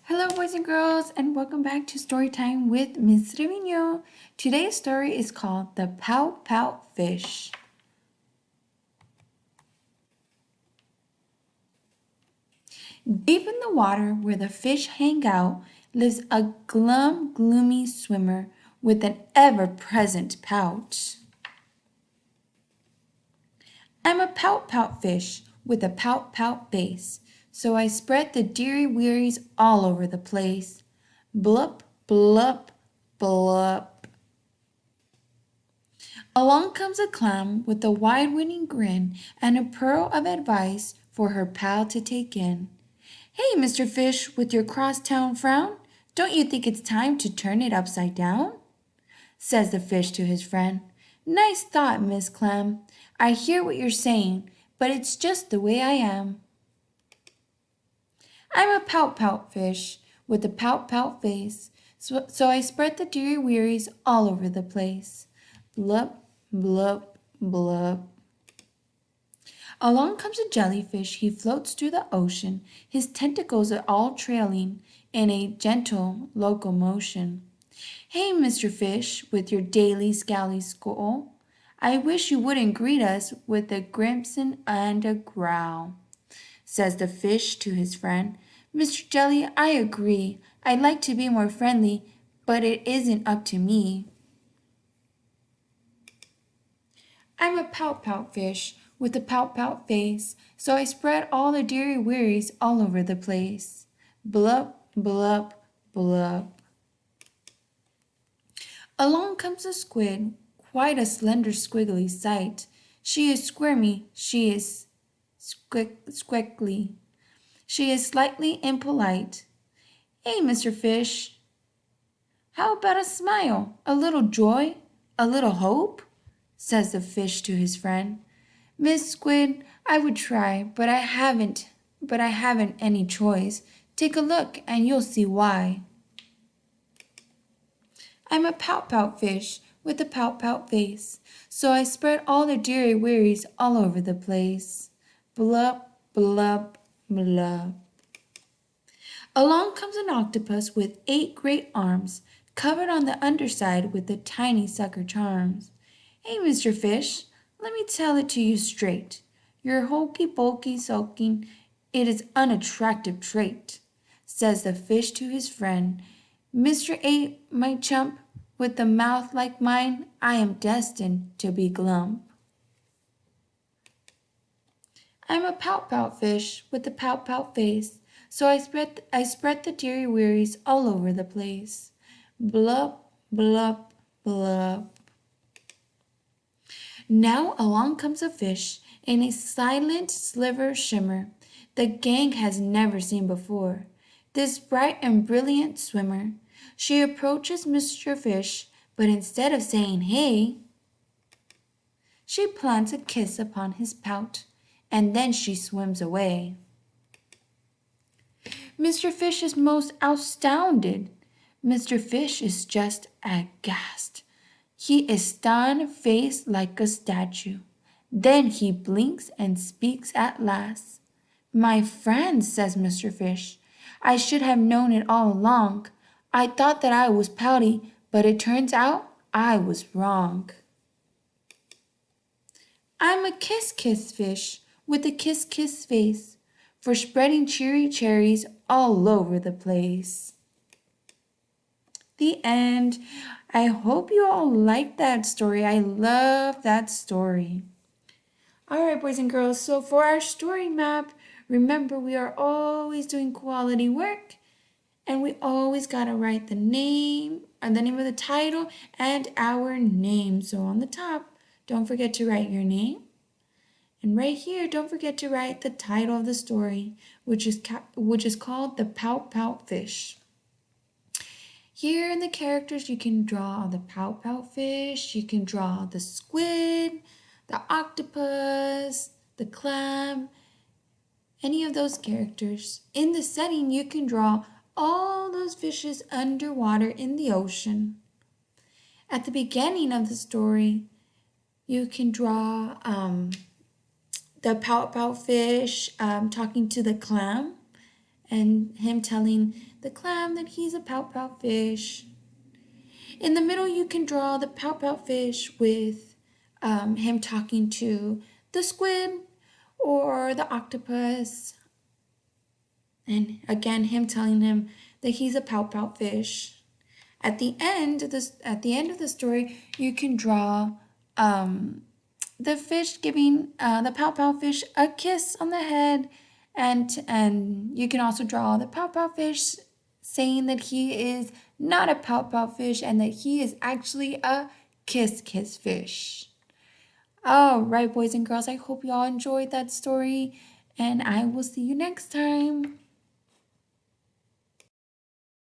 Hello, boys and girls, and welcome back to Storytime with Miss Trevino. Today's story is called The Pout Fish. Deep in the water where the fish hang out lives a gloomy swimmer with an ever-present pout. I'm a pout fish with a pout base, so I spread the deary wearies all over the place. Blup, blup, blup. Along comes a clam with a wide-winning grin and a pearl of advice for her pal to take in. Hey, Mr. Fish, with your crosstown frown, don't you think it's time to turn it upside down? Says the fish to his friend. Nice thought, Miss Clam. I hear what you're saying, but it's just the way I am. I'm a pout fish with a pout face, so I spread the deary wearies all over the place. Blup, blup, blup. Along comes a jellyfish. He floats through the ocean. His tentacles are all trailing in a gentle locomotion. Hey, Mr. Fish, with your daily scally skull, I wish you wouldn't greet us with a grimson and a growl, says the fish to his friend. Mr. Jelly, I agree. I'd like to be more friendly, but it isn't up to me. I'm a pout fish with a pout face, so I spread all the deary wearies all over the place. Blup, blup, blup. Along comes a squid, quite a slender squiggly sight. She is squirmy, she is squiggly. She is slightly impolite. Hey, Mr. Fish, how about a smile, a little joy, a little hope? Says the fish to his friend. Miss Squid, I would try, but I haven't any choice. Take a look and you'll see why. I'm a pout fish with a pout face, so I spread all the deary wearies all over the place. Blup, blup, blup. Along comes an octopus with 8 great arms, covered on the underside with the tiny sucker charms. Hey, Mr. Fish, let me tell it to you straight. Your hokey-pokey sulking, it is unattractive trait, says the fish to his friend. Mr. Ape, my chump, with a mouth like mine, I am destined to be glump. I'm a pout fish with a pout face, so I spread the deary wearies all over the place. Blup, blup, blup. Now along comes a fish in a silent sliver shimmer the gang has never seen before. This bright and brilliant swimmer. She approaches Mr. Fish, but instead of saying hey, she plants a kiss upon his pout, and then she swims away. Mr. Fish is most astounded. Mr. Fish is just aghast. He is stone-faced like a statue. Then he blinks and speaks at last. My friend, says Mr. Fish, I should have known it all along. I thought that I was pouty, but it turns out I was wrong. I'm a kiss fish with a kiss face for spreading cheery cherries all over the place. The end. I hope you all liked that story. I love that story. All right, boys and girls, so for our story map, remember we are always doing quality work and we always got to write the name of the title and our name. So on the top, don't forget to write your name. And right here, don't forget to write the title of the story, which is called The Pout Fish. Here in the characters, you can draw the pout fish, you can draw the squid, the octopus, the clam, any of those characters. In the setting, you can draw all those fishes underwater in the ocean. At the beginning of the story, you can draw the pout fish talking to the clam. and him telling the clam that he's a pout pout fish. In the middle, you can draw the pout pout fish with him talking to the squid or the octopus. And again, him telling him that he's a pout pout fish. At the end of the story, you can draw the fish giving the pout pout fish a kiss on the head, and you can also draw the pout pout fish saying that he is not a pout pout fish and that he is actually a kiss kiss fish. All right, boys and girls, I hope you all enjoyed that story, and I will see you next time.